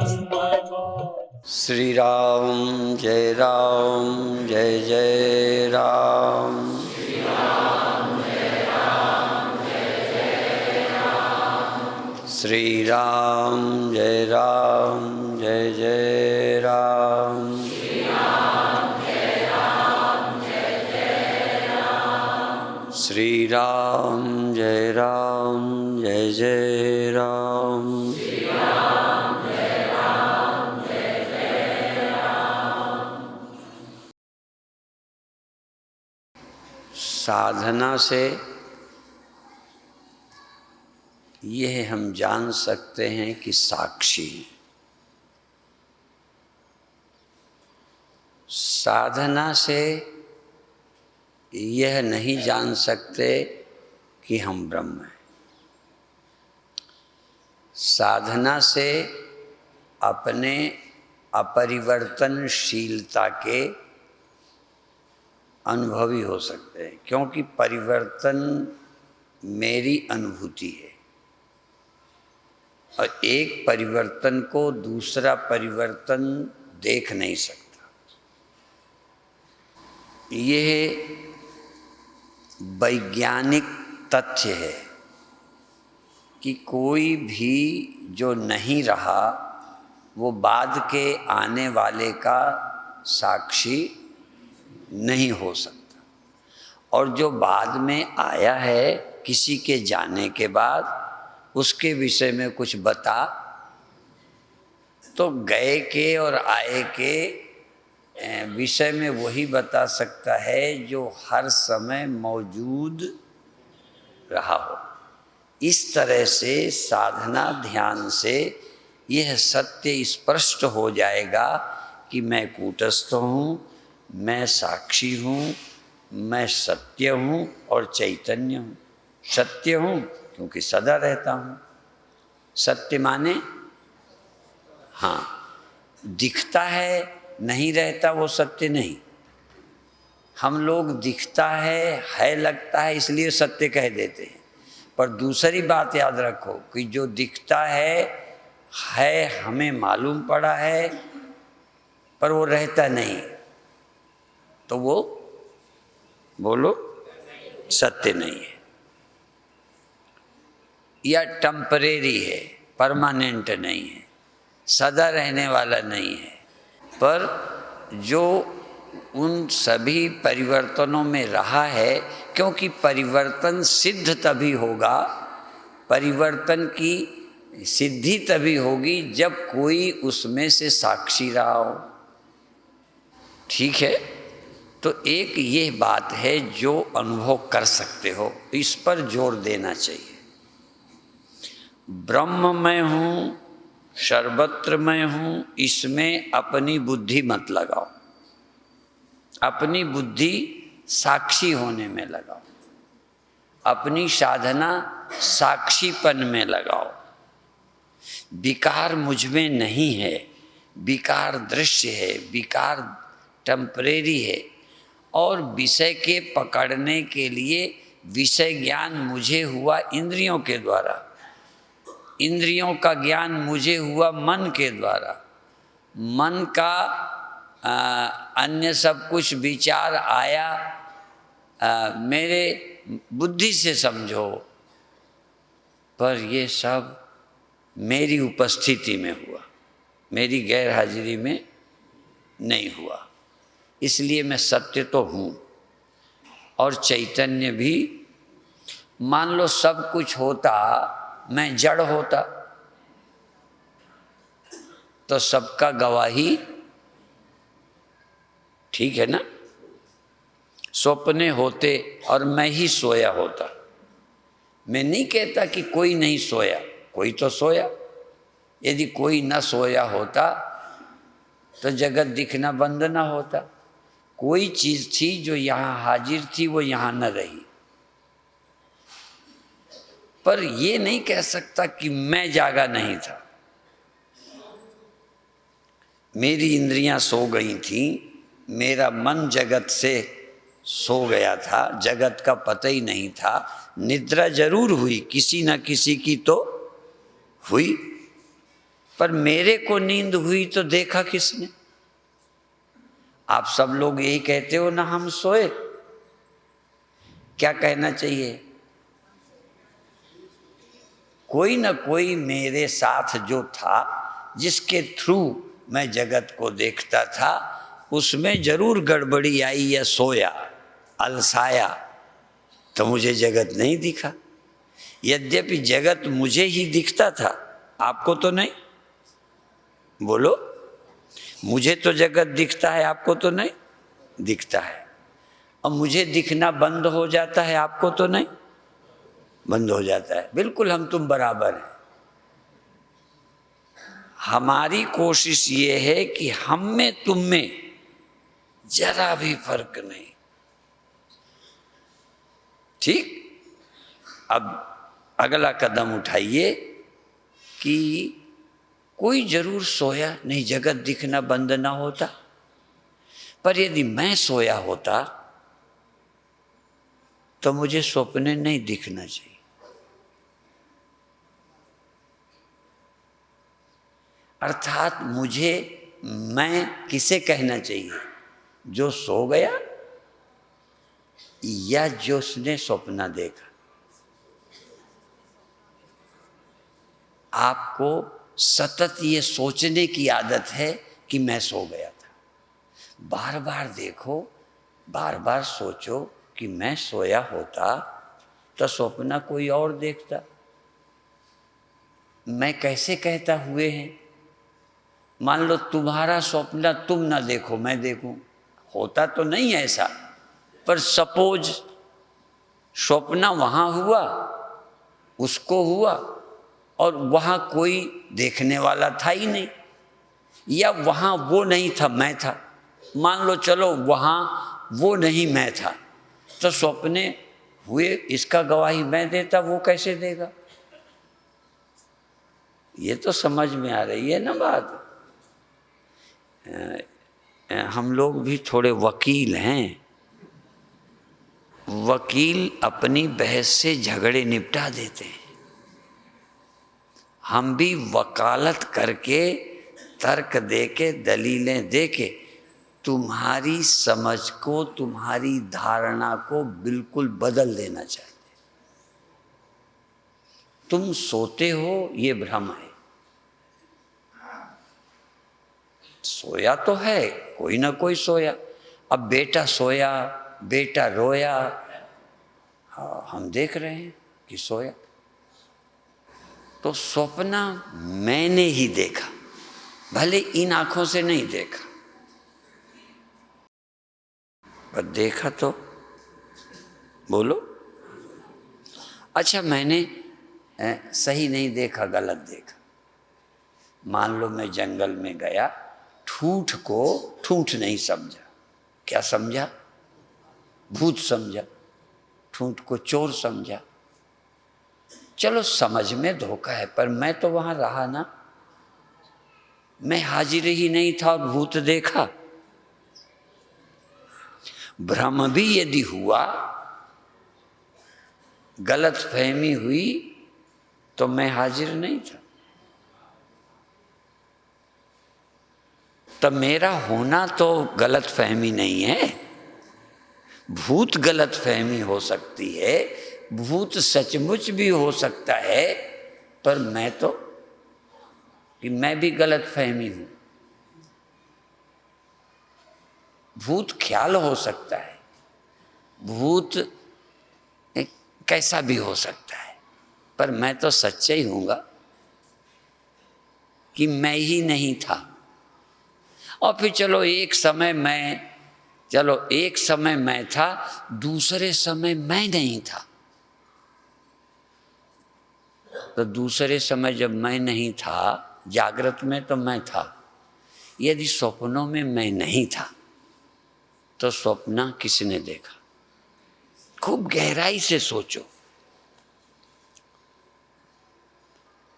श्री राम जय जय राम। श्री राम जय जय राम। श्री राम जय जय राम। साधना से यह हम जान सकते हैं कि साक्षी। साधना से यह नहीं जान सकते कि हम ब्रह्म हैं। साधना से अपने अपरिवर्तनशीलता के अनुभवी हो सकते हैं, क्योंकि परिवर्तन मेरी अनुभूति है और एक परिवर्तन को दूसरा परिवर्तन देख नहीं सकता। यह वैज्ञानिक तथ्य है कि कोई भी जो नहीं रहा वो बाद के आने वाले का साक्षी नहीं हो सकता, और जो बाद में आया है किसी के जाने के बाद उसके विषय में कुछ बता तो गए के और आए के विषय में वही बता सकता है जो हर समय मौजूद रहा हो। इस तरह से साधना ध्यान से यह सत्य स्पष्ट हो जाएगा कि मैं कूटस्थ हूँ, मैं साक्षी हूँ, मैं सत्य हूँ और चैतन्य हूँ। सत्य हूँ क्योंकि सदा रहता हूँ। सत्य माने हाँ, दिखता है नहीं रहता वो सत्य नहीं। हम लोग दिखता है लगता है इसलिए सत्य कह देते हैं, पर दूसरी बात याद रखो कि जो दिखता है हमें मालूम पड़ा है पर वो रहता नहीं, तो वो बोलो सत्य नहीं है, या टेम्परेरी है, परमानेंट नहीं है, सदा रहने वाला नहीं है। पर जो उन सभी परिवर्तनों में रहा है, क्योंकि परिवर्तन सिद्ध तभी होगा, परिवर्तन की सिद्धि तभी होगी जब कोई उसमें से साक्षी रहा हो। ठीक है, तो एक ये बात है जो अनुभव कर सकते हो, इस पर जोर देना चाहिए। ब्रह्म मैं हूँ, सर्वत्र मैं हूँ, इसमें अपनी बुद्धि मत लगाओ। अपनी बुद्धि साक्षी होने में लगाओ, अपनी साधना साक्षीपन में लगाओ। विकार मुझ में नहीं है, विकार दृश्य है, विकार टेम्परेरी है, और विषय के पकड़ने के लिए विषय ज्ञान मुझे हुआ इंद्रियों के द्वारा, इंद्रियों का ज्ञान मुझे हुआ मन के द्वारा, मन का अन्य सब कुछ विचार आया मेरे बुद्धि से समझो, पर ये सब मेरी उपस्थिति में हुआ, मेरी गैर हाजिरी में नहीं हुआ। इसलिए मैं सत्य तो हूँ और चैतन्य भी। मान लो सब कुछ होता, मैं जड़ होता तो सबका गवाही ठीक है ना। सपने होते और मैं ही सोया होता, मैं नहीं कहता कि कोई नहीं सोया, कोई तो सोया। यदि कोई न सोया होता तो जगत दिखना बंद ना होता। कोई चीज थी जो यहाँ हाजिर थी, वो यहाँ न रही। पर ये नहीं कह सकता कि मैं जागा नहीं था। मेरी इंद्रियां सो गई थी, मेरा मन जगत से सो गया था, जगत का पता ही नहीं था। निद्रा जरूर हुई, किसी न किसी की तो हुई, पर मेरे को नींद हुई तो देखा किसने? आप सब लोग यही कहते हो ना, हम सोए। क्या कहना चाहिए? कोई ना कोई मेरे साथ जो था, जिसके थ्रू मैं जगत को देखता था, उसमें जरूर गड़बड़ी आई या सोया, अलसाया, तो मुझे जगत नहीं दिखा। यद्यपि जगत मुझे ही दिखता था, आपको तो नहीं। बोलो, मुझे तो जगत दिखता है, आपको तो नहीं दिखता है। और मुझे दिखना बंद हो जाता है, आपको तो नहीं बंद हो जाता है। बिल्कुल हम तुम बराबर हैं। हमारी कोशिश ये है कि हम में तुम में जरा भी फर्क नहीं। ठीक। अब अगला कदम उठाइए कि कोई जरूर सोया नहीं, जगत दिखना बंद ना होता, पर यदि मैं सोया होता तो मुझे स्वप्न नहीं दिखना चाहिए। अर्थात मुझे मैं किसे कहना चाहिए? जो सो गया या जो उसने स्वप्न देखा। आपको सतत ये सोचने की आदत है कि मैं सो गया था। बार बार देखो, बार बार सोचो कि मैं सोया होता तो स्वप्न कोई और देखता। मैं कैसे कहता हुए हैं? मान लो तुम्हारा स्वप्न तुम ना देखो, मैं देखूं, होता तो नहीं ऐसा, पर सपोज स्वप्न वहां हुआ, उसको हुआ, और वहां कोई देखने वाला था ही नहीं, या वहां वो नहीं था, मैं था। मान लो चलो वहां वो नहीं, मैं था, तो स्वप्ने हुए, इसका गवाही मैं देता, वो कैसे देगा? ये तो समझ में आ रही है ना बात। हम लोग भी थोड़े वकील हैं। वकील अपनी बहस से झगड़े निपटा देते हैं। हम भी वकालत करके, तर्क देके, दलीलें देके तुम्हारी समझ को, तुम्हारी धारणा को बिल्कुल बदल देना चाहते। तुम सोते हो ये भ्रम है। सोया तो है, कोई ना कोई सोया। अब बेटा सोया, बेटा रोया, हाँ, हम देख रहे हैं कि सोया। तो स्वप्न मैंने ही देखा, भले इन आंखों से नहीं देखा, पर देखा तो। बोलो। अच्छा, मैंने सही नहीं देखा, गलत देखा। मान लो मैं जंगल में गया, ठूठ को ठूठ नहीं समझा। क्या समझा? भूत समझा। ठूठ को चोर समझा। चलो समझ में धोखा है, पर मैं तो वहां रहा ना, मैं हाजिर ही नहीं था और भूत देखा। भ्रम भी यदि हुआ, गलत फहमी हुई, तो मैं हाजिर नहीं था। तब मेरा होना तो गलत फहमी नहीं है। भूत गलत फहमी हो सकती है, भूत सचमुच भी हो सकता है, पर मैं तो, कि मैं भी गलत फहमी हूं। भूत ख्याल हो सकता है, भूत कैसा भी हो सकता है, पर मैं तो सच्चा ही हूँगा कि मैं ही नहीं था। और फिर चलो एक समय मैं था, दूसरे समय मैं नहीं था। तो दूसरे समय जब मैं नहीं था, जागृत में तो मैं था, यदि स्वप्नों में मैं नहीं था, तो स्वप्न किसने देखा? खूब गहराई से सोचो।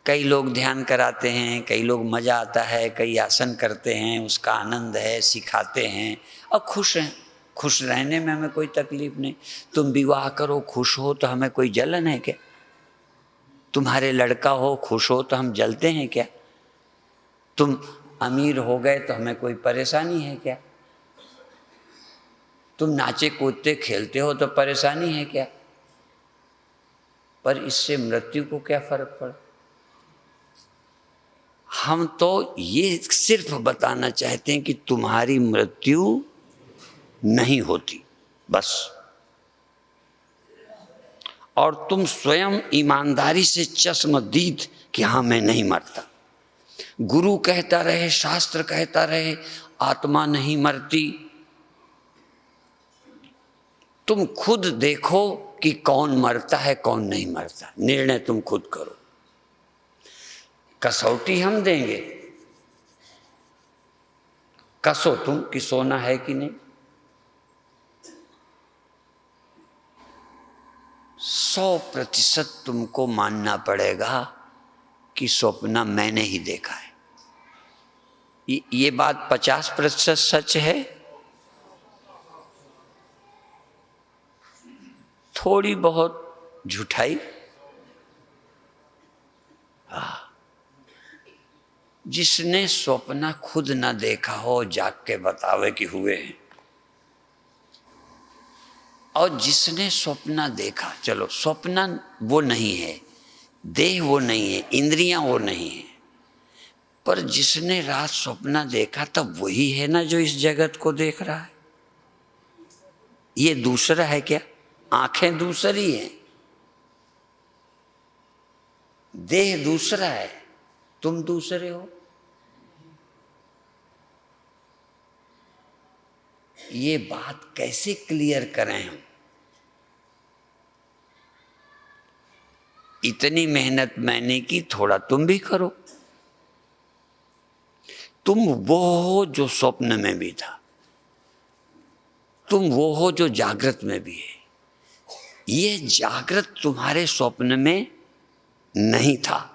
कई लोग ध्यान कराते हैं, कई लोग मजा आता है, कई आसन करते हैं, उसका आनंद है, सिखाते हैं और खुश हैं। खुश रहने में हमें कोई तकलीफ नहीं। तुम विवाह करो, खुश हो, तो हमें कोई जलन है क्या? तुम्हारे लड़का हो, खुश हो, तो हम जलते हैं क्या? तुम अमीर हो गए तो हमें कोई परेशानी है क्या? तुम नाचे कूदते खेलते हो तो परेशानी है क्या? पर इससे मृत्यु को क्या फर्क पड़ा? हम तो ये सिर्फ बताना चाहते हैं कि तुम्हारी मृत्यु नहीं होती, बस। और तुम स्वयं ईमानदारी से चश्मदीद कि हाँ मैं नहीं मरता। गुरु कहता रहे, शास्त्र कहता रहे आत्मा नहीं मरती, तुम खुद देखो कि कौन मरता है कौन नहीं मरता। निर्णय तुम खुद करो। कसौटी हम देंगे, कसो तुम कि सोना है कि नहीं। 100% तुमको मानना पड़ेगा कि स्वप्न मैंने ही देखा है। ये बात 50% सच है, थोड़ी बहुत झूठाई। जिसने स्वप्न खुद ना देखा हो जाग के बतावे कि हुए हैं, और जिसने स्वप्न देखा, चलो स्वप्न वो नहीं है, देह वो नहीं है, इंद्रियां वो नहीं है, पर जिसने रात स्वप्न देखा तब वही है ना जो इस जगत को देख रहा है। ये दूसरा है क्या? आंखें दूसरी हैं, देह दूसरा है, तुम दूसरे हो। ये बात कैसे क्लियर करें हम? इतनी मेहनत मैंने की, थोड़ा तुम भी करो। तुम वो हो जो स्वप्न में भी था, तुम वो हो जो जागृत में भी है। ये जागृत तुम्हारे स्वप्न में नहीं था,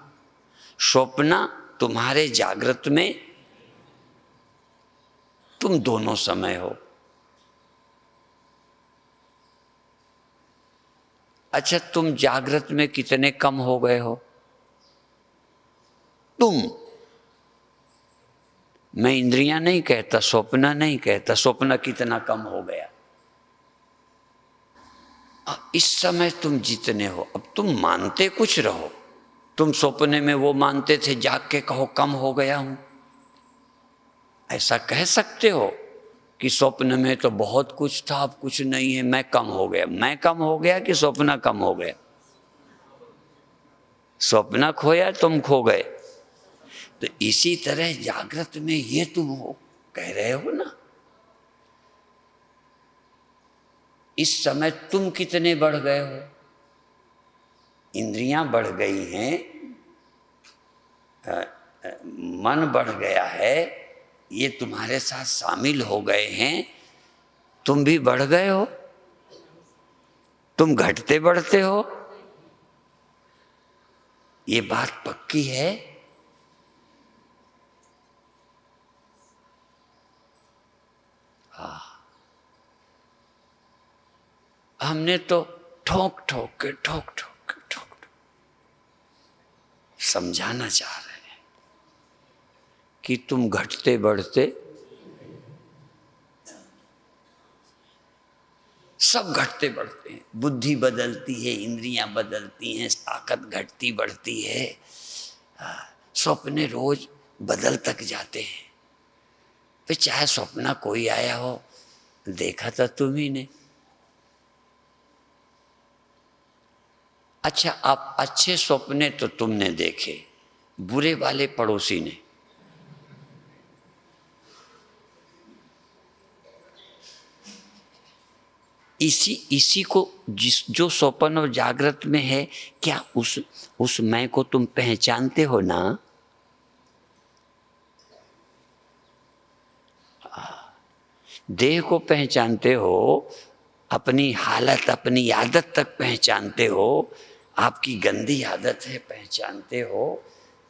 स्वप्न तुम्हारे जागृत में, तुम दोनों समय हो। अच्छा, तुम जागृत में कितने कम हो गए हो? तुम, मैं इंद्रियां नहीं कहता, स्वप्न नहीं कहता, स्वप्न कितना कम हो गया। अब इस समय तुम जितने हो, अब तुम मानते कुछ रहो। तुम सपने में वो मानते थे, जाग के कहो कम हो गया हूं। ऐसा कह सकते हो कि स्वप्न में तो बहुत कुछ था, अब कुछ नहीं है, मैं कम हो गया। मैं कम हो गया कि स्वप्न कम हो गया? स्वप्न खोया, तुम खो गए। तो इसी तरह जागृत में ये तुम हो, कह रहे हो ना। इस समय तुम कितने बढ़ गए हो? इंद्रियां बढ़ गई हैं, मन बढ़ गया है, ये तुम्हारे साथ शामिल हो गए हैं, तुम भी बढ़ गए हो। तुम घटते बढ़ते हो, ये बात पक्की है। हमने तो ठोक ठोक के समझाना चाह रहे हैं कि तुम घटते बढ़ते, सब घटते बढ़ते हैं। बुद्धि बदलती है, इंद्रियां बदलती हैं, ताकत घटती बढ़ती है, स्वप्ने रोज बदल तक जाते हैं। फिर चाहे स्वप्न कोई आया हो, देखा था तुम्ही ने। अच्छा, आप अच्छे स्वप्ने तो तुमने देखे, बुरे वाले पड़ोसी ने। इसी को जो स्वप्न और जागृत में है, क्या उस मैं को तुम पहचानते हो ना? देह को पहचानते हो, अपनी हालत, अपनी आदत तक पहचानते हो, आपकी गंदी आदत है पहचानते हो,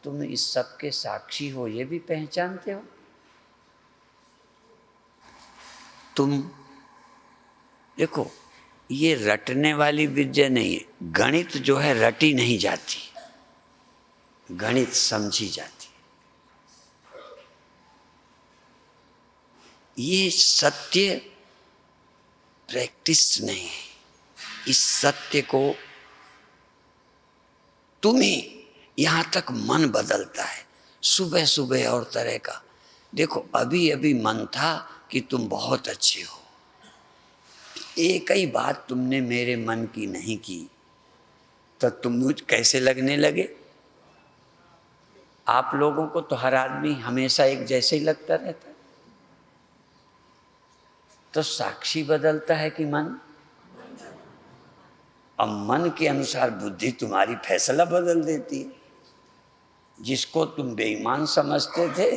तुम इस सब के साक्षी हो, ये भी पहचानते हो। तुम देखो, ये रटने वाली विद्या नहीं है। गणित जो है रटी नहीं जाती, गणित समझी जाती। ये सत्य प्रैक्टिस नहीं है। इस सत्य को तुम्हें यहां तक मन बदलता है सुबह सुबह और तरह का। देखो अभी अभी मन था कि तुम बहुत अच्छे हो, एक ही बात तुमने मेरे मन की नहीं की तो तुम मुझ कैसे लगने लगे। आप लोगों को तो हर आदमी हमेशा एक जैसे ही लगता रहता है। तो साक्षी बदलता है कि मन? अब मन के अनुसार बुद्धि तुम्हारी फैसला बदल देती है। जिसको तुम बेईमान समझते थे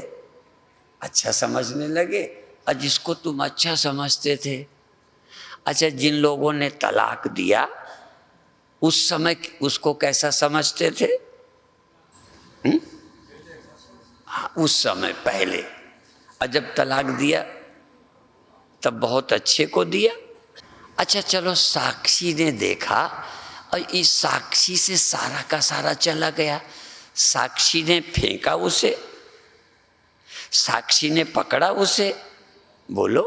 अच्छा समझने लगे, और जिसको तुम अच्छा समझते थे। अच्छा, जिन लोगों ने तलाक दिया उस समय उसको कैसा समझते थे? हाँ, उस समय पहले, और जब तलाक दिया तब बहुत अच्छे को दिया। अच्छा चलो, साक्षी ने देखा और इस साक्षी से सारा का सारा चला गया। साक्षी ने फेंका उसे, साक्षी ने पकड़ा उसे, बोलो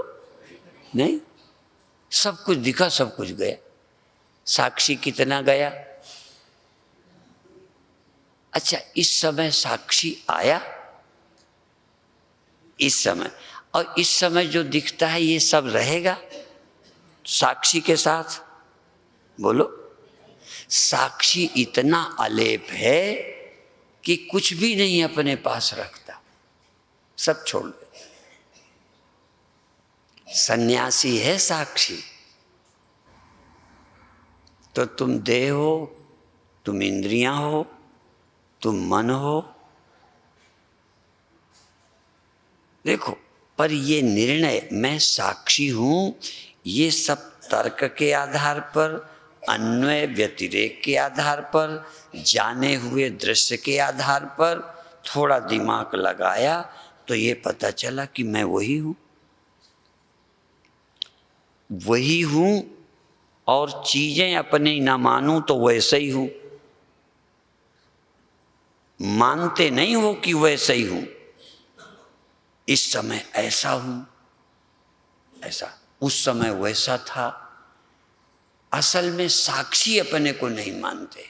नहीं, सब कुछ दिखा सब कुछ गया। साक्षी कितना गया? अच्छा, इस समय साक्षी आया, इस समय, और इस समय जो दिखता है ये सब रहेगा साक्षी के साथ? बोलो। साक्षी इतना अलेप है कि कुछ भी नहीं अपने पास रखता, सब छोड़ दे। सन्यासी है साक्षी। तो तुम देह हो, तुम इंद्रियां हो, तुम मन हो। देखो, पर ये निर्णय मैं साक्षी हूं, ये सब तर्क के आधार पर, अन्वय व्यतिरेक के आधार पर, जाने हुए दृश्य के आधार पर थोड़ा दिमाग लगाया तो ये पता चला कि मैं वही हूं, वही हूं। और चीजें अपने ना मानूं तो वैसे ही हूं। मानते नहीं हो कि वैसे ही हूं। इस समय ऐसा हूं, ऐसा, उस समय वैसा था। असल में साक्षी अपने को नहीं मानते।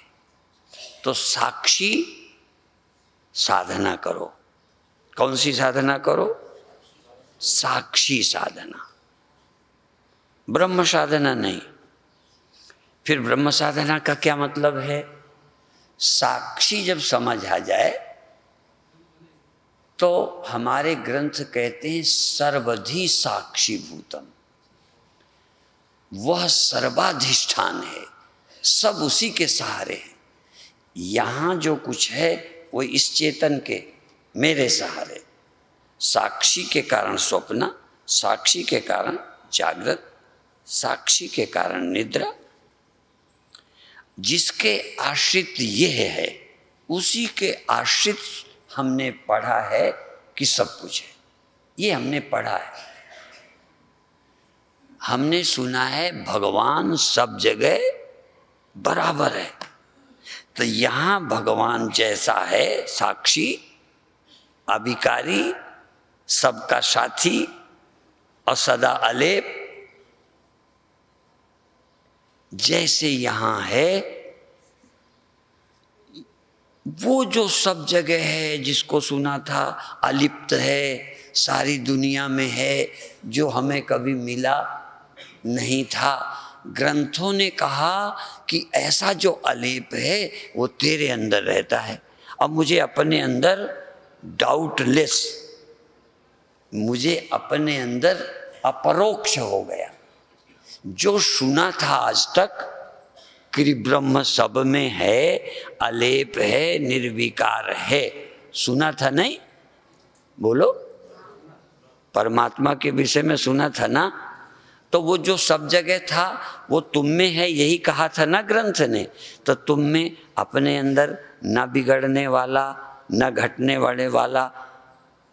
तो साक्षी साधना करो। कौन सी साधना करो? साक्षी साधना, ब्रह्म साधना नहीं। फिर ब्रह्म साधना का क्या मतलब है? साक्षी जब समझ आ जाए तो हमारे ग्रंथ कहते हैं सर्वधि साक्षी भूतम, वह सर्वाधिष्ठान है, सब उसी के सहारे हैं। यहां जो कुछ है वो इस चेतन के, मेरे सहारे। साक्षी के कारण स्वप्न, साक्षी के कारण जागृत, साक्षी के कारण निद्रा। जिसके आश्रित ये है उसी के आश्रित हमने पढ़ा है कि सब कुछ है। ये हमने पढ़ा है, हमने सुना है भगवान सब जगह बराबर है। तो यहां भगवान जैसा है, साक्षी, अभिकारी, सबका साथी और सदा अलेप, जैसे यहां है वो जो सब जगह है, जिसको सुना था अलिप्त है, सारी दुनिया में है, जो हमें कभी मिला नहीं था। ग्रंथों ने कहा कि ऐसा जो अलेप है वो तेरे अंदर रहता है। अब मुझे अपने अंदर डाउटलेस, मुझे अपने अंदर अपरोक्ष हो गया। जो सुना था आज तक कि ब्रह्म सब में है, अलेप है, निर्विकार है, सुना था नहीं? बोलो, परमात्मा के विषय में सुना था ना? तो वो जो सब जगह था वो तुम में है, यही कहा था ना ग्रंथ ने। तो तुम में अपने अंदर न बिगड़ने वाला, न घटने वाले वाला,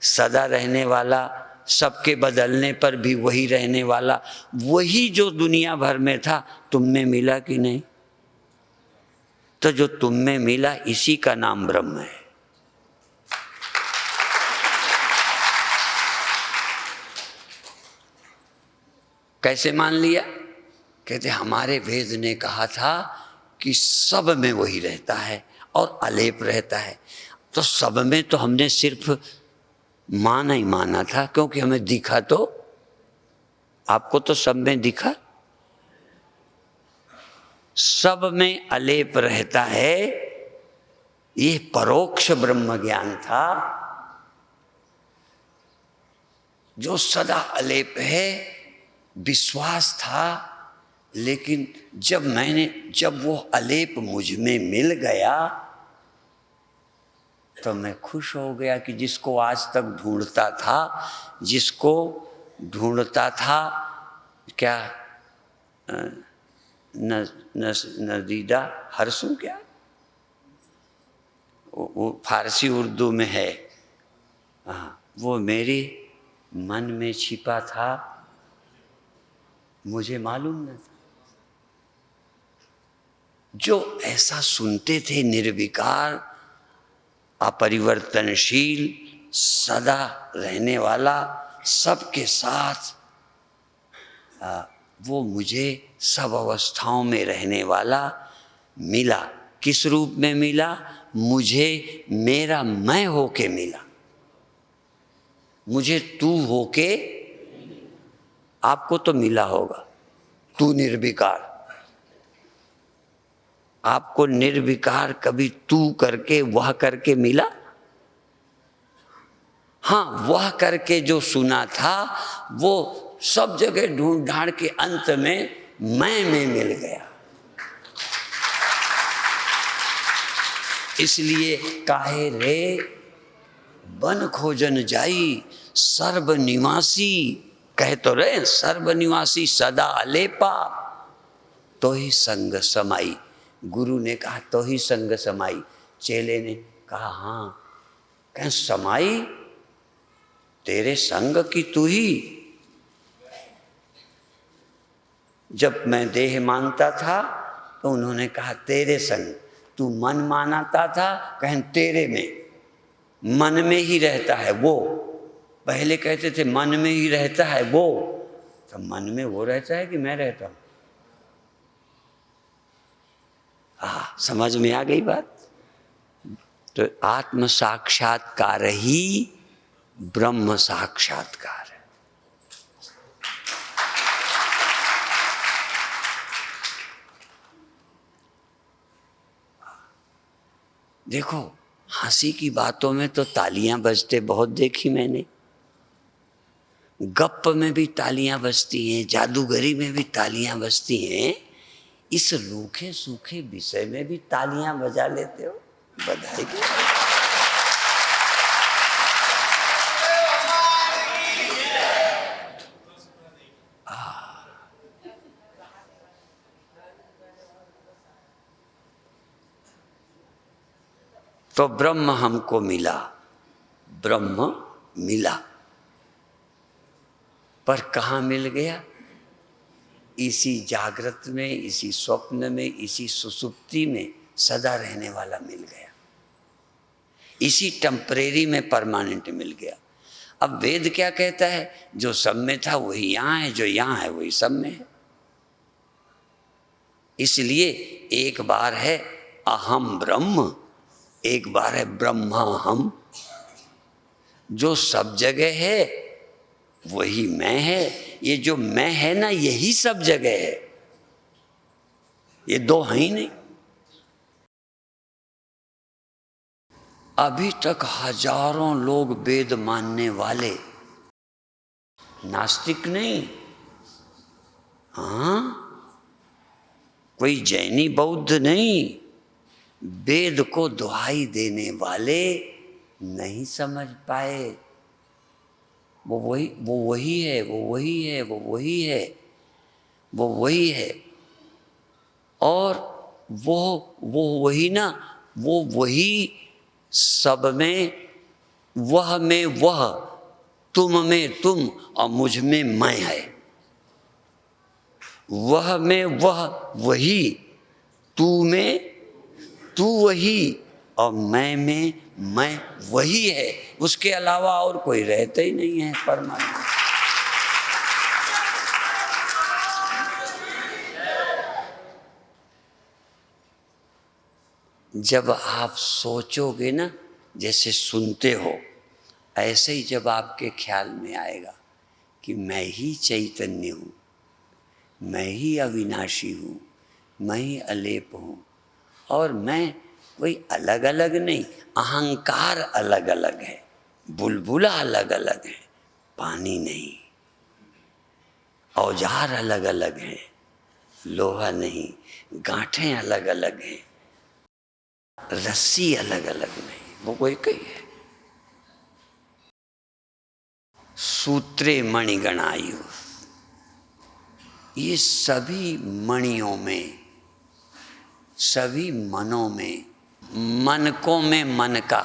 सदा रहने वाला, सबके बदलने पर भी वही रहने वाला, वही जो दुनिया भर में था तुम में मिला कि नहीं? तो जो तुम में मिला इसी का नाम ब्रह्म है। कैसे मान लिया? कहते हमारे वेद ने कहा था कि सब में वही रहता है और अलेप रहता है। तो सब में तो हमने सिर्फ माना ही माना था, क्योंकि हमें दिखा तो, आपको तो सब में दिखा, सब में अलेप रहता है। ये परोक्ष ब्रह्म ज्ञान था जो सदा अलेप है, विश्वास था। लेकिन जब वो अलेप मुझ में मिल गया तो मैं खुश हो गया कि जिसको आज तक ढूंढता था क्या नदीदा हरसू, क्या वो फारसी उर्दू में है, वो मेरे मन में छिपा था, मुझे मालूम न था। जो ऐसा सुनते थे, निर्विकार, अपरिवर्तनशील, सदा रहने वाला, सबके साथ, वो मुझे सब अवस्थाओं में रहने वाला मिला। किस रूप में मिला? मुझे मेरा मैं होके मिला, मुझे तू होके। आपको तो मिला होगा तू निर्विकार, आपको निर्विकार कभी तू करके वह करके मिला? हाँ, वह करके जो सुना था वो सब जगह ढूंढ ढांड के अंत में मैं में मिल गया। इसलिए काहे रे बन खोजन जाई सर्व निवासी, कह तो रहे सर्व निवासी सदा अलेपा, तो ही संग समाई। गुरु ने कहा तो ही संग समाई, चेले ने कहा हाँ, कह समाई तेरे संग की तू ही। जब मैं देह मानता था तो उन्होंने कहा तेरे संग, तू मन मानता था, कहें तेरे में, मन में ही रहता है वो। पहले कहते थे मन में ही रहता है वो, तो मन में वो रहता है कि मैं रहता हूं? समझ में आ गई बात? तो आत्म साक्षात्कार ही ब्रह्म साक्षात्कार है। देखो, हंसी की बातों में तो तालियां बजते बहुत देखी मैंने, गप में भी तालियां बजती हैं, जादूगरी में भी तालियां बजती हैं, इस रूखे सूखे विषय में भी तालियां बजा लेते हो। बधाई दो। तो ब्रह्म हमको मिला, ब्रह्म मिला, पर कहाँ मिल गया? इसी जागृत में, इसी स्वप्न में, इसी सुसुप्ति में सदा रहने वाला मिल गया, इसी टेम्परेरी में परमानेंट मिल गया। अब वेद क्या कहता है? जो सब में था वही यहाँ है, जो यहाँ है वही सब में है। इसलिए एक बार है अहम ब्रह्म, एक बार है ब्रह्मा हम। जो सब जगह है वही मैं है। ये जो मैं है ना, यही सब जगह है, ये दो है ही नहीं। अभी तक हजारों लोग वेद मानने वाले, नास्तिक नहीं, हाँ, कोई जैनी बौद्ध नहीं, वेद को दुहाई देने वाले नहीं समझ पाए। वो वही है, वो वही है, वो वही है, वो वही है। और वो वही ना, वो वही सब में, वह में वह, तुम में तुम और मुझ में मैं है। वह में वह वही, तू में तू वही और मैं में मैं वही है। उसके अलावा और कोई रहता ही नहीं है परमात्मा। जब आप सोचोगे ना, जैसे सुनते हो, ऐसे ही जब आपके ख्याल में आएगा कि मैं ही चैतन्य हूँ, मैं ही अविनाशी हूँ, मैं ही अलेप हूँ, और मैं कोई अलग अलग नहीं, अहंकार अलग अलग है, बुलबुला अलग अलग है, पानी नहीं, औजार अलग अलग हैं, लोहा नहीं, गांठें अलग अलग हैं, रस्सी अलग अलग नहीं, वो कोई कही है। सूत्रे मणिगणायु, ये सभी मणियों में, सभी मनों में, मनकों में मन का,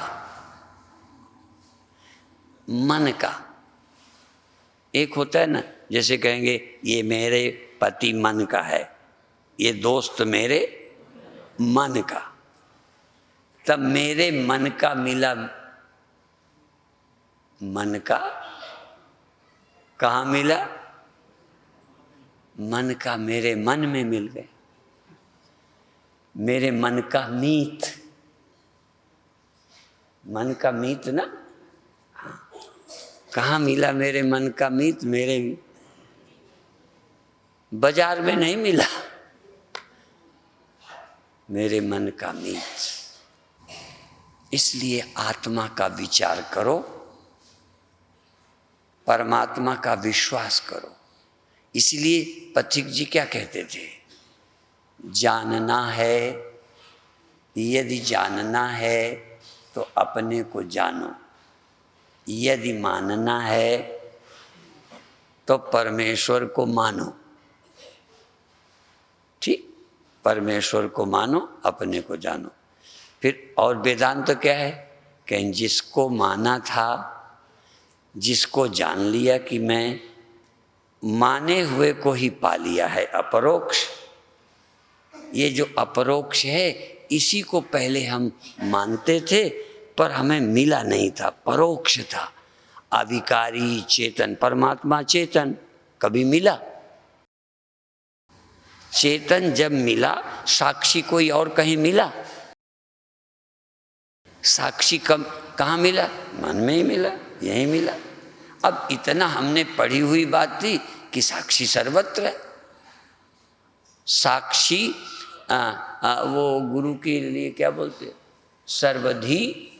मन का एक होता है ना, जैसे कहेंगे ये मेरे पति मन का है, ये दोस्त मेरे मन का, तब मेरे मन का मिला, मन का कहाँ मिला? मन का मेरे मन में मिल गए, मेरे मन का मीत, मन का मीत ना, कहाँ मिला मेरे मन का मीत? मेरे बाजार में नहीं मिला, मेरे मन का मीत। इसलिए आत्मा का विचार करो, परमात्मा का विश्वास करो। इसलिए पथिक जी क्या कहते थे? जानना है, यदि जानना है तो अपने को जानो, यदि मानना है तो परमेश्वर को मानो। ठीक, परमेश्वर को मानो, अपने को जानो। फिर और वेदांत तो क्या है? कहीं जिसको माना था, जिसको जान लिया कि मैं माने हुए को ही पा लिया है, अपरोक्ष। ये जो अपरोक्ष है, इसी को पहले हम मानते थे पर हमें मिला नहीं था, परोक्ष था। अविकारी चेतन, परमात्मा चेतन कभी मिला? चेतन जब मिला, साक्षी कोई और कहीं मिला? साक्षी कहाँ मिला? मन में ही मिला, यही मिला। अब इतना हमने पढ़ी हुई बात थी कि साक्षी सर्वत्र है। साक्षी वो गुरु के लिए क्या बोलते, सर्वधी,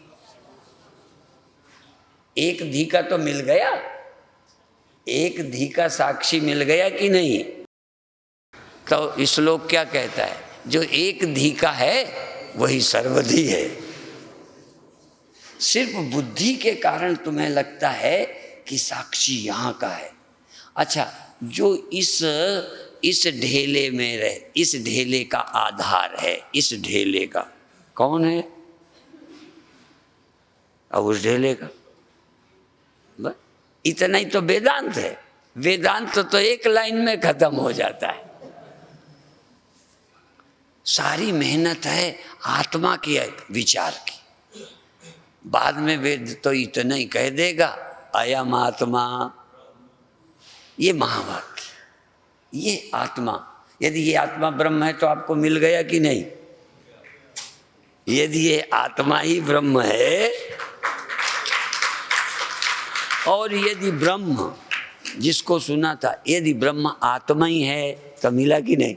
एक धी का तो मिल गया, एक धी का साक्षी मिल गया कि नहीं? तो श्लोक क्या कहता है? जो एक धी का है वही सर्वधी है। सिर्फ बुद्धि के कारण तुम्हें लगता है कि साक्षी यहाँ का है। अच्छा, जो इस ढेले में रहे, इस ढेले का आधार है, इस ढेले का कौन है? अब उस ढेले का बस इतना ही तो वेदांत है। वेदांत तो एक लाइन में खत्म हो जाता है। सारी मेहनत है आत्मा की विचार की। बाद में वेद तो इतना ही कह देगा, अयम आत्मा, ये महावाक्य, ये आत्मा। यदि ये आत्मा ब्रह्म है तो आपको मिल गया कि नहीं? यदि ये आत्मा ही ब्रह्म है, और यदि ब्रह्म जिसको सुना था, यदि ब्रह्म आत्मा ही है तो मिला कि नहीं?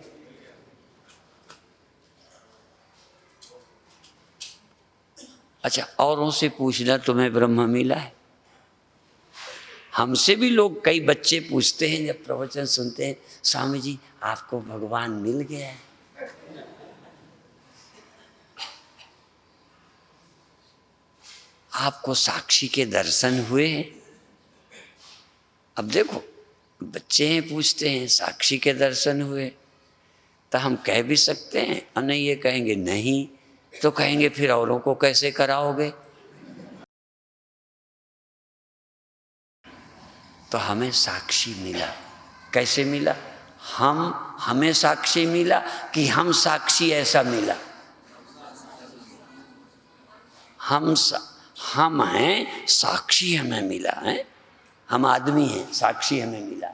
अच्छा, औरों से पूछना तुम्हें ब्रह्म मिला है? हमसे भी लोग, कई बच्चे पूछते हैं जब प्रवचन सुनते हैं, स्वामी जी आपको भगवान मिल गया है? आपको साक्षी के दर्शन हुए हैं? अब देखो, बच्चे हैं पूछते हैं, साक्षी के दर्शन हुए, तो हम कह भी सकते हैं, और नहीं ये कहेंगे नहीं, तो कहेंगे फिर औरों को कैसे कराओगे? तो हमें साक्षी मिला। कैसे मिला? हमें साक्षी मिला कि हम साक्षी ऐसा मिला? हम हैं साक्षी, हमें मिला है। हम आदमी हैं, साक्षी हमें मिला।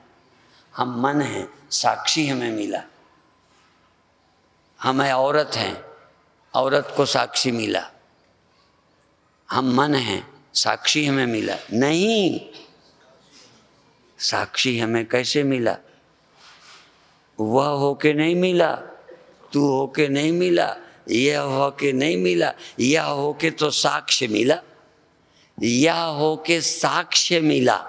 हम मन हैं, साक्षी हमें मिला। हम औरत हैं, औरत को साक्षी मिला, हम मन हैं, साक्षी हमें मिला नहीं। साक्षी हमें कैसे मिला? वह होके नहीं मिला, तू होके नहीं मिला, यह होके नहीं मिला, यह होके तो साक्ष्य मिला, यह होके साक्ष्य मिला,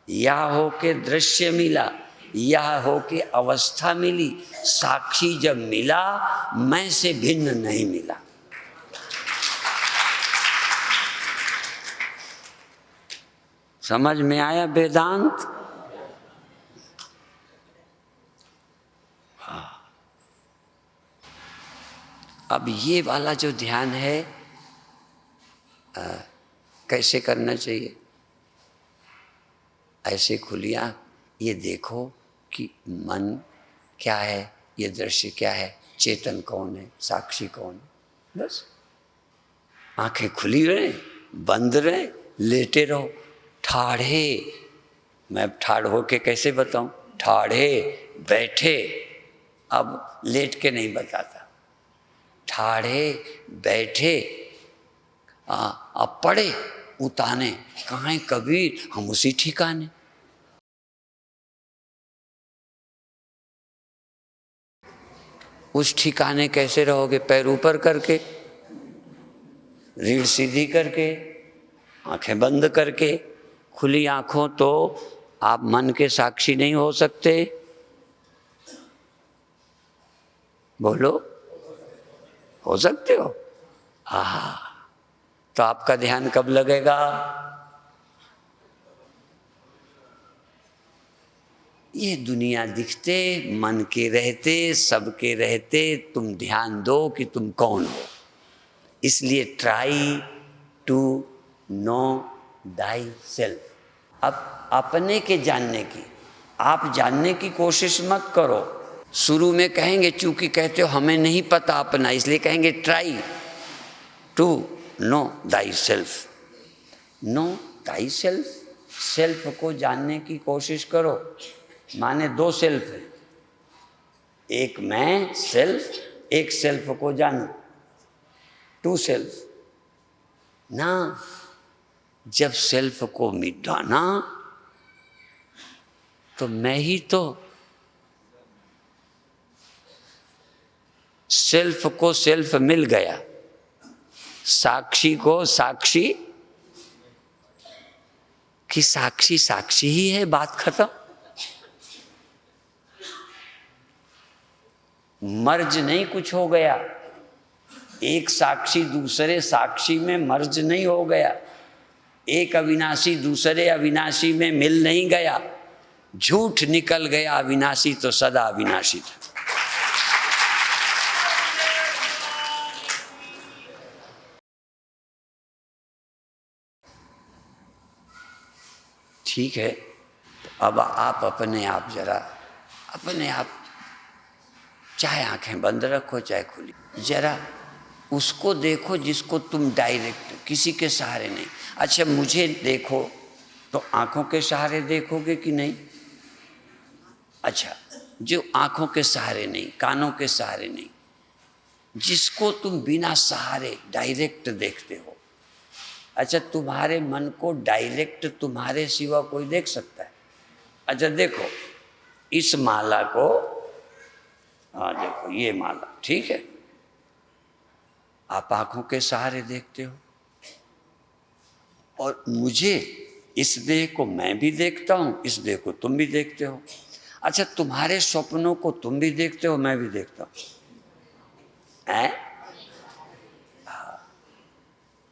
यह होके दृश्य मिला, यह होके अवस्था मिली। साक्षी जब मिला, मैं से भिन्न नहीं मिला। समझ में आया वेदांत? अब ये वाला जो ध्यान है कैसे करना चाहिए? ऐसे खुली आँख, ये देखो कि मन क्या है, ये दृश्य क्या है, चेतन कौन है, साक्षी कौन है। बस आंखें खुली रहे, बंद रहे, लेटे रहो, ठाढ़े। मैं ठाढ़ होके कैसे बताऊं? ठाढ़े बैठे, अब लेट के नहीं बताता। ठाढ़े बैठे, अब पड़े उताने, कहाँ कबीर हम उसी ठिकाने। उस ठिकाने कैसे रहोगे? पैर ऊपर करके, रीढ़ सीधी करके, आंखें बंद करके। खुली आंखों तो आप मन के साक्षी नहीं हो सकते। बोलो, हो सकते हो? तो आपका ध्यान कब लगेगा? ये दुनिया दिखते, मन के रहते, सबके रहते, तुम ध्यान दो कि तुम कौन हो। इसलिए try to know thy self. अब अपने के जानने की, आप जानने की कोशिश मत करो। शुरू में कहेंगे, चूंकि कहते हो हमें नहीं पता अपना, इसलिए कहेंगे try to know thy self. Know thy self, self को जानने की कोशिश करो। माने दो सेल्फ है, एक मैं सेल्फ, एक सेल्फ को जानो, टू सेल्फ ना। जब सेल्फ को मिटाना तो मैं ही तो। सेल्फ को सेल्फ मिल गया, साक्षी को साक्षी कि साक्षी साक्षी ही है, बात खत्म। मर्ज नहीं कुछ हो गया, एक साक्षी दूसरे साक्षी में मर्ज नहीं हो गया, एक अविनाशी दूसरे अविनाशी में मिल नहीं गया। झूठ निकल गया, अविनाशी तो सदा अविनाशी था। ठीक है, अब आप अपने आप जरा, अपने आप, चाहे आंखें बंद रखो चाहे खुली, जरा उसको देखो जिसको तुम डायरेक्ट, किसी के सहारे नहीं। अच्छा, मुझे देखो तो आंखों के सहारे देखोगे कि नहीं? अच्छा, जो आंखों के सहारे नहीं, कानों के सहारे नहीं, जिसको तुम बिना सहारे डायरेक्ट देखते हो। अच्छा, तुम्हारे मन को डायरेक्ट तुम्हारे सिवा कोई देख सकता है? अच्छा देखो, इस माला को, हाँ देखो ये माला, ठीक है, आप आंखों के सहारे देखते हो, और मुझे, इस देह को मैं भी देखता हूं, इस देह को तुम भी देखते हो। अच्छा, तुम्हारे स्वप्नों को तुम भी देखते हो, मैं भी देखता हूं।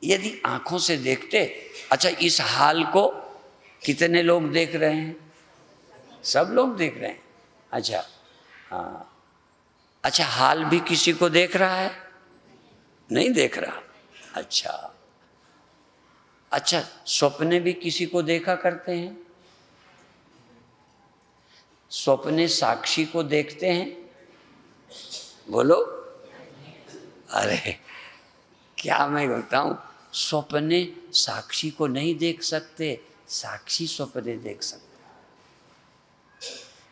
यदि आंखों से देखते, अच्छा इस हाल को कितने लोग देख रहे हैं? सब लोग देख रहे हैं। अच्छा, हाँ, अच्छा हाल भी किसी को देख रहा है? नहीं देख रहा। अच्छा, अच्छा स्वप्ने भी किसी को देखा करते हैं? स्वप्ने साक्षी को देखते हैं? बोलो। अरे क्या मैं बताऊं, स्वप्ने साक्षी को नहीं देख सकते, साक्षी स्वप्ने देख सकते।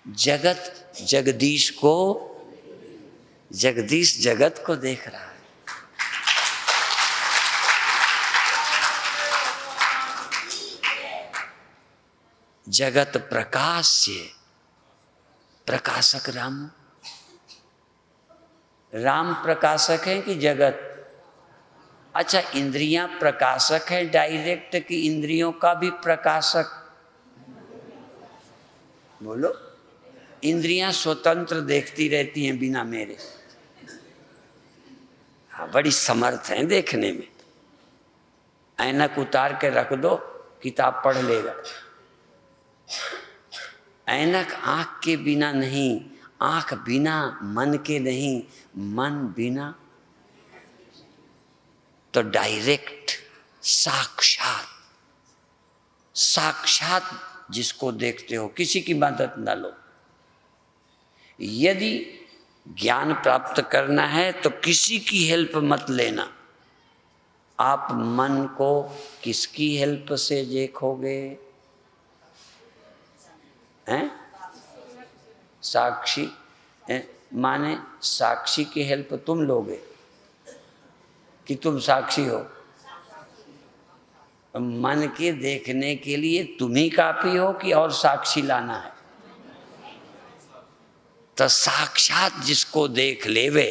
जगत जगदीश को, जगदीश जगत को देख रहा है। जगत प्रकाश्य, प्रकाशक राम। राम प्रकाशक है कि जगत? अच्छा, इंद्रियां प्रकाशक है डायरेक्ट कि इंद्रियों का भी प्रकाशक? बोलो। इंद्रियां स्वतंत्र देखती रहती हैं बिना मेरे। हाँ, बड़ी समर्थ हैं देखने में। ऐनक उतार के रख दो, किताब पढ़ लेगा। ऐनक आंख के बिना नहीं, आंख बिना मन के नहीं, मन बिना। तो डायरेक्ट, साक्षात, साक्षात जिसको देखते हो, किसी की मदद ना लो। यदि ज्ञान प्राप्त करना है तो किसी की हेल्प मत लेना। आप मन को किसकी हेल्प से देखोगे? हैं? साक्षी माने साक्षी की हेल्प तुम लोगे कि तुम साक्षी हो? मन के देखने के लिए तुम ही काफी हो कि और साक्षी लाना है? तो साक्षात जिसको देख लेवे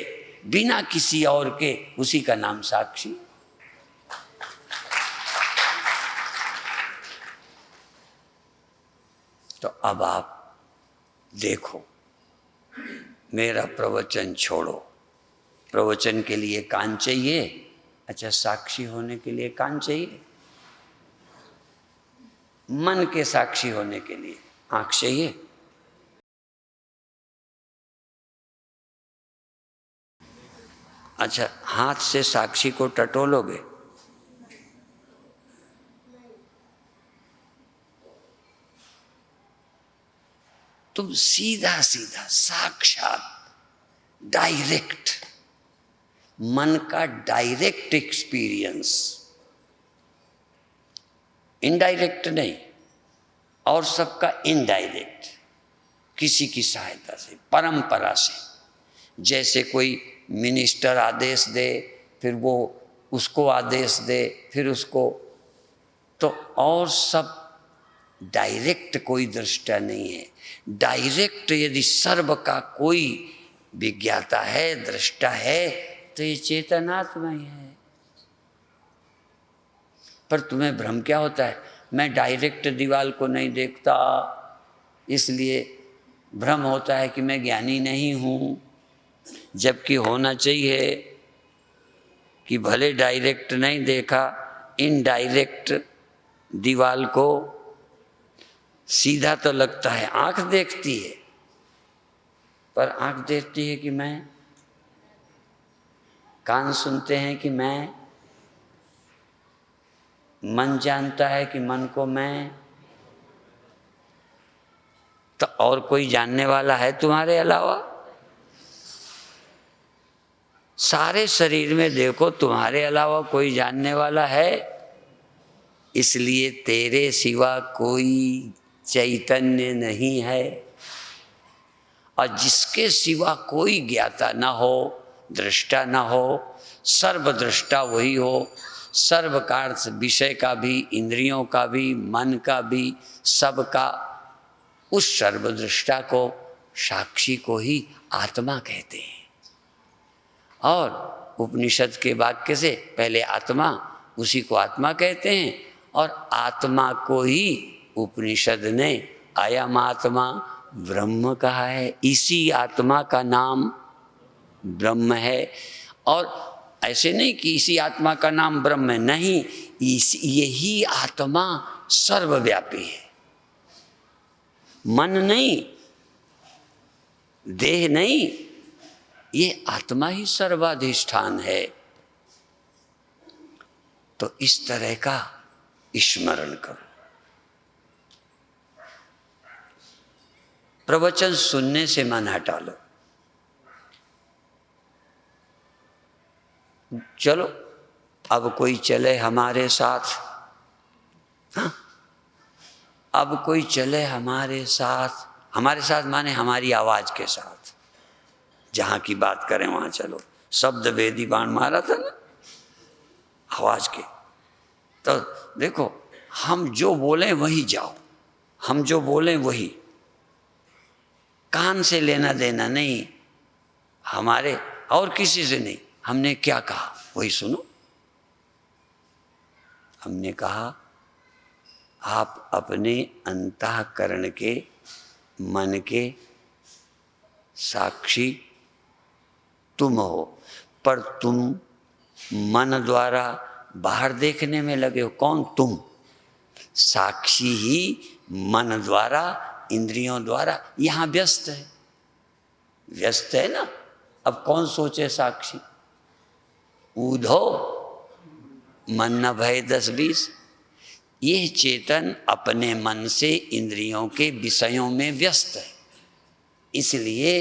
बिना किसी और के, उसी का नाम साक्षी। तो अब आप देखो, मेरा प्रवचन छोड़ो, प्रवचन के लिए कान चाहिए। अच्छा, साक्षी होने के लिए कान चाहिए? मन के साक्षी होने के लिए आंख चाहिए? अच्छा, हाथ से साक्षी को टटोलोगे? तुम सीधा सीधा साक्षात डायरेक्ट, मन का डायरेक्ट एक्सपीरियंस, इनडायरेक्ट नहीं, और सबका इनडायरेक्ट, किसी की सहायता से, परंपरा से। जैसे कोई मिनिस्टर आदेश दे, फिर वो उसको आदेश दे, फिर उसको, तो और सब डायरेक्ट कोई दृष्टा नहीं है। डायरेक्ट यदि सर्व का कोई विज्ञाता है, दृष्टा है, तो ये चेतनात्मा ही है। पर तुम्हें भ्रम क्या होता है? मैं डायरेक्ट दीवाल को नहीं देखता, इसलिए भ्रम होता है कि मैं ज्ञानी नहीं हूँ। जबकि होना चाहिए कि भले डायरेक्ट नहीं देखा, इनडायरेक्ट दीवाल को सीधा तो लगता है, आंख देखती है, पर आंख देखती है कि मैं, कान सुनते हैं कि मैं, मन जानता है कि मन को मैं। तो और कोई जानने वाला है तुम्हारे अलावा? सारे शरीर में देखो, तुम्हारे अलावा कोई जानने वाला है? इसलिए तेरे सिवा कोई चैतन्य नहीं है। और जिसके सिवा कोई ज्ञाता न हो, दृष्टा न हो, सर्वदृष्टा वही हो, सर्व का अर्थ विषय का भी, इंद्रियों का भी, मन का भी, सबका, उस सर्वदृष्टा को, साक्षी को ही आत्मा कहते हैं। और उपनिषद के वाक्य से पहले आत्मा, उसी को आत्मा कहते हैं। और आत्मा को ही उपनिषद ने अयम आत्मा ब्रह्म कहा है। इसी आत्मा का नाम ब्रह्म है। और ऐसे नहीं कि इसी आत्मा का नाम ब्रह्म है, नहीं, यही आत्मा सर्वव्यापी है। मन नहीं, देह नहीं, ये आत्मा ही सर्वाधिष्ठान है। तो इस तरह का स्मरण करो। प्रवचन सुनने से मन हटा लो। चलो अब कोई चले हमारे साथ। हाँ, अब कोई चले हमारे साथ। हमारे साथ माने हमारी आवाज के साथ। जहां की बात करें वहां चलो। शब्द वेदी बाण मारा था ना आवाज के। तो देखो, हम जो बोले वही जाओ। हम जो बोलें वही, कान से लेना देना नहीं, हमारे और किसी से नहीं। हमने क्या कहा वही सुनो। हमने कहा आप अपने अंतःकरण के, मन के साक्षी तुम हो, पर तुम मन द्वारा बाहर देखने में लगे हो। कौन? तुम। साक्षी ही मन द्वारा, इंद्रियों द्वारा यहां व्यस्त है। व्यस्त है ना। अब कौन सोचे साक्षी? ऊधो मन न भय 10-20। ये चेतन अपने मन से इंद्रियों के विषयों में व्यस्त है। इसलिए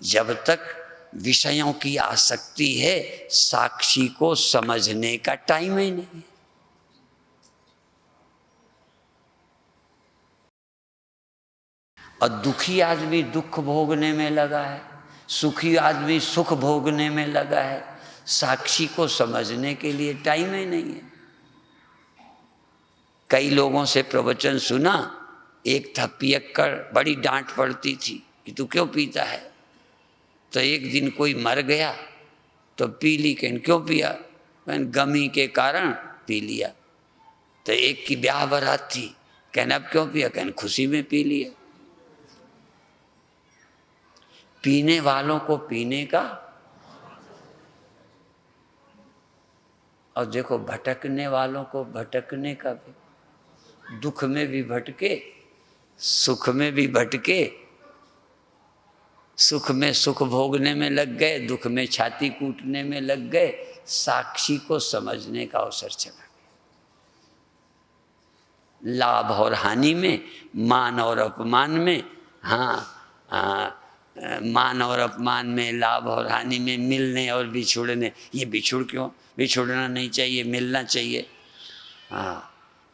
जब तक विषयों की आसक्ति है, साक्षी को समझने का टाइम ही नहीं है। और दुखी आदमी दुख भोगने में लगा है, सुखी आदमी सुख भोगने में लगा है। साक्षी को समझने के लिए टाइम ही नहीं है। कई लोगों से प्रवचन सुना, एक था पियक्कड़, बड़ी डांट पड़ती थी कि तू क्यों पीता है। तो एक दिन कोई मर गया तो पी ली। कहन क्यों पिया? कहन गमी के कारण पी लिया। तो एक की ब्याह बारात थी, कहन अब क्यों पिया? कहन खुशी में पी लिया। पीने वालों को पीने का, और देखो भटकने वालों को भटकने का भी। दुख में भी भटके, सुख में भी भटके। सुख में सुख भोगने में लग गए, दुख में छाती कूटने में लग गए। साक्षी को समझने का अवसर चला गया। लाभ और हानि में, मान और अपमान में, मान और अपमान में, लाभ और हानि में, मिलने और बिछुड़ने। ये बिछुड़ क्यों? बिछुड़ना नहीं चाहिए, मिलना चाहिए।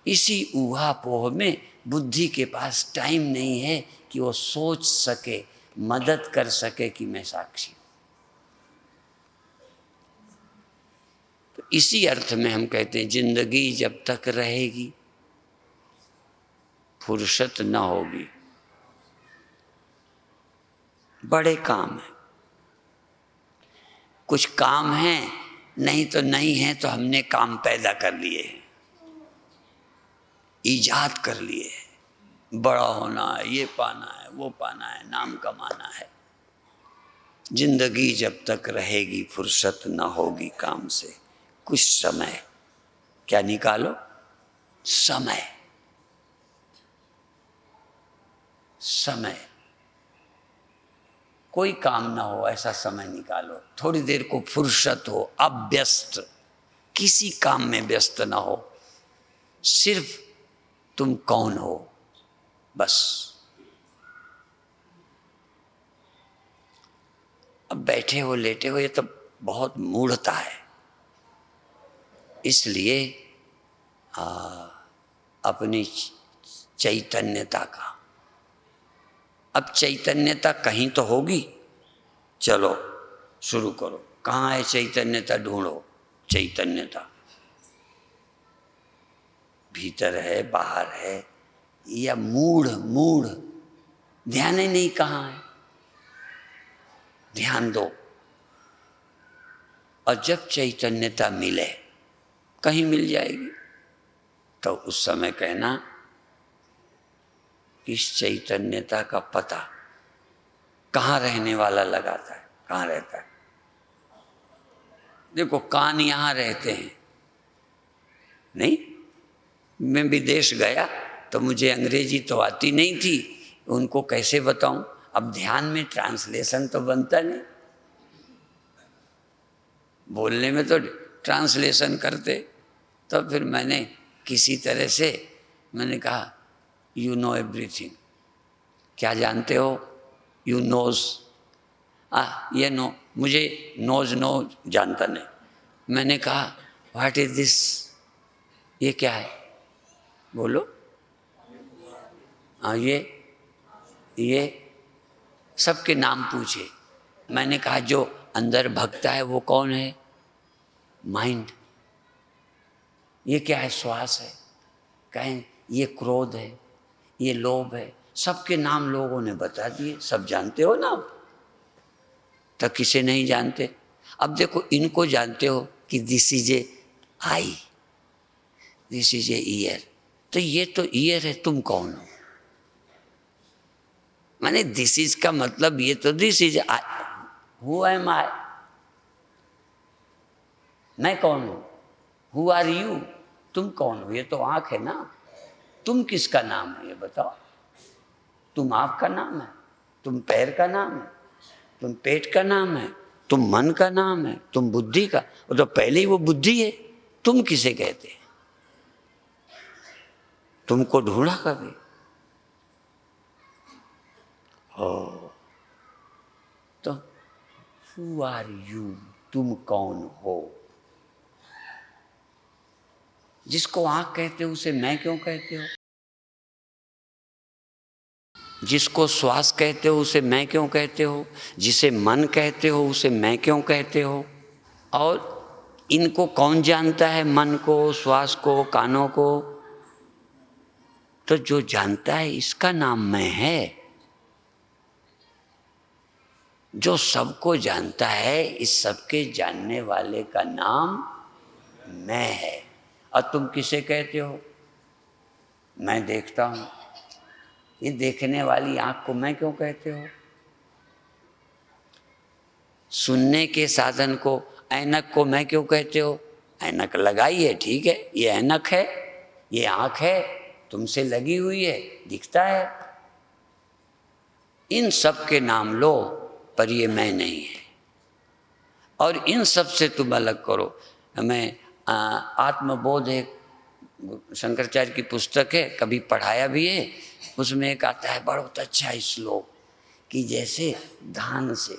इसी ऊहापोह में बुद्धि के पास टाइम नहीं है कि वो सोच सके, मदद कर सके कि मैं साक्षी हूं। तो इसी अर्थ में हम कहते हैं जिंदगी जब तक रहेगी फुर्सत न होगी। बड़े काम हैं, कुछ काम हैं, नहीं तो नहीं है, तो हमने काम पैदा कर लिए हैं, ईजाद कर लिए हैं। बड़ा होना है, ये पाना है, वो पाना है, नाम कमाना है। जिंदगी जब तक रहेगी फुर्सत न होगी काम से। कुछ समय क्या निकालो? समय। समय, कोई काम ना हो ऐसा समय निकालो। थोड़ी देर को फुर्सत हो, अब व्यस्त, किसी काम में व्यस्त ना हो, सिर्फ तुम कौन हो बस। अब बैठे हो, लेटे हो, ये तो बहुत मूढ़ता है। इसलिए अपनी चैतन्यता का, अब चैतन्यता कहीं तो होगी। चलो शुरू करो। कहाँ है चैतन्यता? ढूंढो चैतन्यता। भीतर है, बाहर है, या मूढ़ मूढ़ ध्यान ही नहीं कहाँ है। ध्यान दो। और जब चैतन्यता मिले, कहीं मिल जाएगी, तो उस समय कहना इस चैतन्यता का पता कहाँ रहने वाला लगाता है, कहाँ रहता है। देखो कान यहाँ रहते हैं नहीं। मैं विदेश गया तो मुझे अंग्रेजी तो आती नहीं थी, उनको कैसे बताऊं? अब ध्यान में ट्रांसलेशन तो बनता नहीं, बोलने में तो ट्रांसलेशन करते। तो फिर मैंने किसी तरह से मैंने कहा यू नो एवरीथिंग। क्या जानते हो? You knows. ये नो, मुझे नोज नो जानता नहीं। मैंने कहा व्हाट इज दिस? ये क्या है? बोलो। ये सबके नाम पूछे। मैंने कहा जो अंदर भगता है वो कौन है? माइंड। ये क्या है? श्वास है। कहें ये क्रोध है, ये लोभ है। सबके नाम लोगों ने बता दिए, सब जानते हो ना। तो किसे नहीं जानते? अब देखो, इनको जानते हो कि this is a I, this is a year, तो ये तो ईयर है, तुम कौन हो? माने दिस इज का मतलब ये तो this is I, who am I, मैं कौन हूं? हु आर यू, तुम कौन हो? ये तो आंख है ना। तुम किसका नाम है ये बताओ? तुम आंख का नाम है, तुम पैर का नाम है, तुम पेट का नाम है, तुम मन का नाम है, तुम बुद्धि का, वो तो पहले ही वो बुद्धि है। तुम किसे कहते हैं? तुमको ढूंढा कभी? हो तो हु आर यू, तुम कौन हो? जिसको आंख कहते हो उसे मैं क्यों कहते हो? जिसको श्वास कहते हो उसे मैं क्यों कहते हो? जिसे मन कहते हो उसे मैं क्यों कहते हो? और इनको कौन जानता है? मन को, श्वास को, कानों को? तो जो जानता है इसका नाम मैं है। जो सबको जानता है, इस सबके जानने वाले का नाम मैं है। और तुम किसे कहते हो? मैं देखता हूं। ये देखने वाली आंख को मैं क्यों कहते हो? सुनने के साधन को, ऐनक को मैं क्यों कहते हो? ऐनक लगाई है, ठीक है, ये ऐनक है, ये आंख है, तुमसे लगी हुई है, दिखता है। इन सब के नाम लो, पर ये मैं नहीं है। और इन सब से तुम अलग करो। मैं आत्मबोध एक शंकराचार्य की पुस्तक है, कभी पढ़ाया भी है। उसमें एक आता है बहुत अच्छा श्लोक कि जैसे धान से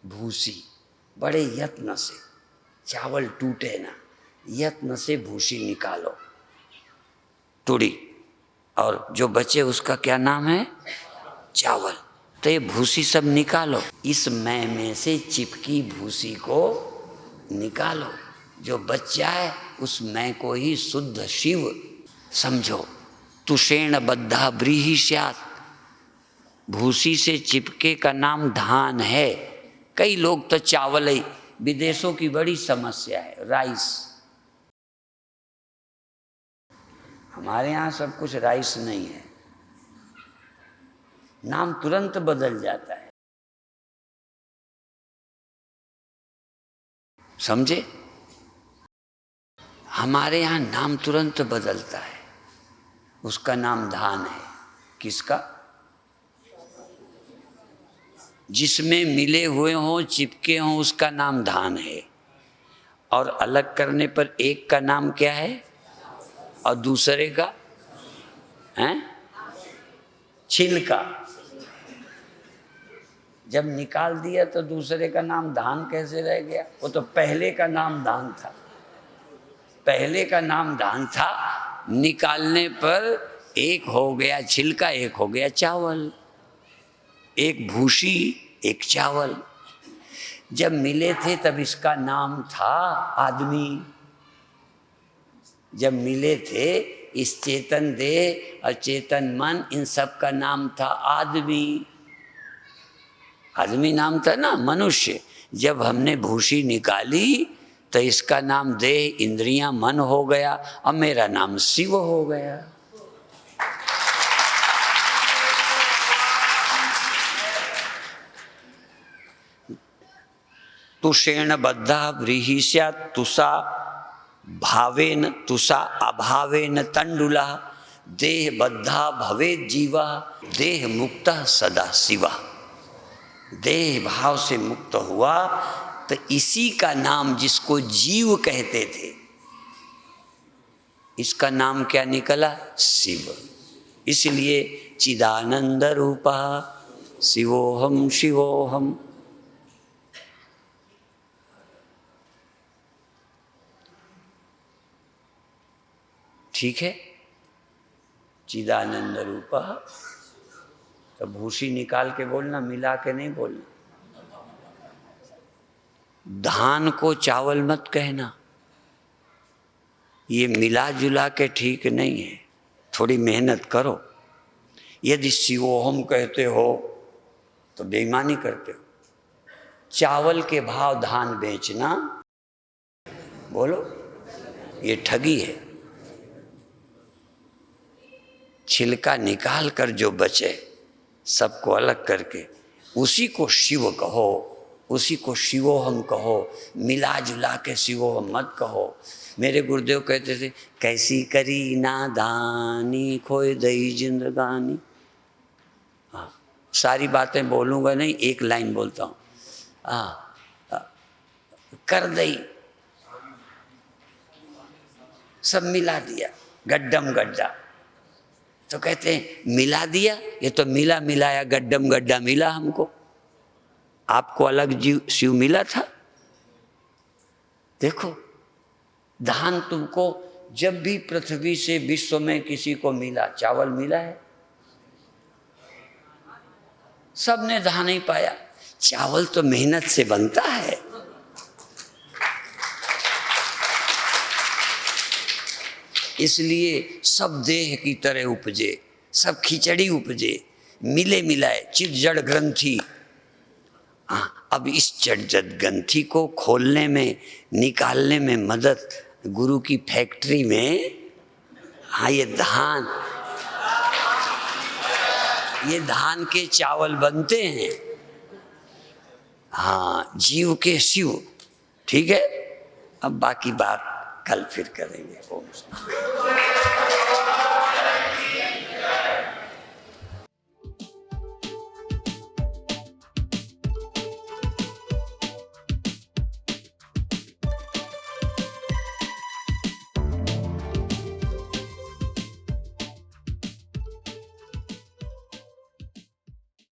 भूसी बड़े यत्न से, चावल टूटे ना, यत्न से भूसी निकालो, तुड़ी, और जो बचे उसका क्या नाम है? चावल। तो ये भूसी सब निकालो, इस मैं में से चिपकी भूसी को निकालो, जो बच जाए उस मैं को ही शुद्ध शिव समझो। तुषेण बद्धा व्रीहि स्यात्, भूसी से चिपके का नाम धान है। कई लोग तो चावल ही, विदेशों की बड़ी समस्या है राइस। हमारे यहाँ सब कुछ राइस नहीं है, नाम तुरंत बदल जाता है, समझे? हमारे यहाँ नाम तुरंत बदलता है। उसका नाम धान है। किसका? जिसमें मिले हुए हों, चिपके हों, उसका नाम धान है। और अलग करने पर एक का नाम क्या है और दूसरे का है छिलका। जब निकाल दिया तो दूसरे का नाम धान कैसे रह गया? वो तो पहले का नाम धान था, पहले का नाम धान था, निकालने पर एक हो गया छिलका, एक हो गया चावल, एक भूसी एक चावल। जब मिले थे तब इसका नाम था आदमी। जब मिले थे इस चेतन देह और चेतन मन, इन सब का नाम था आदमी। आदमी नाम था ना, मनुष्य। जब हमने भूसी निकाली तो इसका नाम देह, इंद्रियां, मन हो गया और मेरा नाम शिव हो गया। तुषेण बद्धा व्रीहि स्यात्, तुषा भावेन तुषा अभावेन तंडुला, देह बद्धा भवेत् जीवा, देह मुक्तः सदा शिवा। देह भाव से मुक्त हुआ तो इसी का नाम, जिसको जीव कहते थे, इसका नाम क्या निकला? शिव। इसलिए चिदानंद रूपा शिवोहम शिवोहम। ठीक है, चिदानंद रूपा। तो भूसी निकाल के बोलना, मिला के नहीं बोलना। धान को चावल मत कहना, ये मिला जुला के ठीक नहीं है। थोड़ी मेहनत करो, यदि शिवोहम कहते हो तो बेईमानी करते हो। चावल के भाव धान बेचना, बोलो, ये ठगी है। छिलका निकाल कर जो बचे, सबको अलग करके उसी को शिव कहो, उसी को शिवोहम कहो, मिला जुला के शिवोहम मत कहो। मेरे गुरुदेव कहते थे, कैसी करी नादानी खोए दई जिंदगानी। हाँ, सारी बातें बोलूँगा नहीं, एक लाइन बोलता हूँ। कर दई, सब मिला दिया, गड्ढम गड्ढा। तो कहते हैं मिला दिया, ये तो मिला मिलाया गड्ढम गड्ढा मिला हमको। आपको अलग जीव शिव मिला था। देखो, धान तुमको जब भी पृथ्वी से विश्व में किसी को मिला, चावल मिला है, सबने धान ही पाया। चावल तो मेहनत से बनता है। इसलिए सब देह की तरह उपजे, सब खिचड़ी उपजे, मिले मिलाए चित जड़ ग्रंथि। अब इस जड़ ग्रंथि को खोलने में, निकालने में मदद गुरु की फैक्ट्री में। हाँ, ये धान के चावल बनते हैं। हाँ, जीव के शिव। ठीक है, अब बाकी बात कल फिर करेंगे। ओम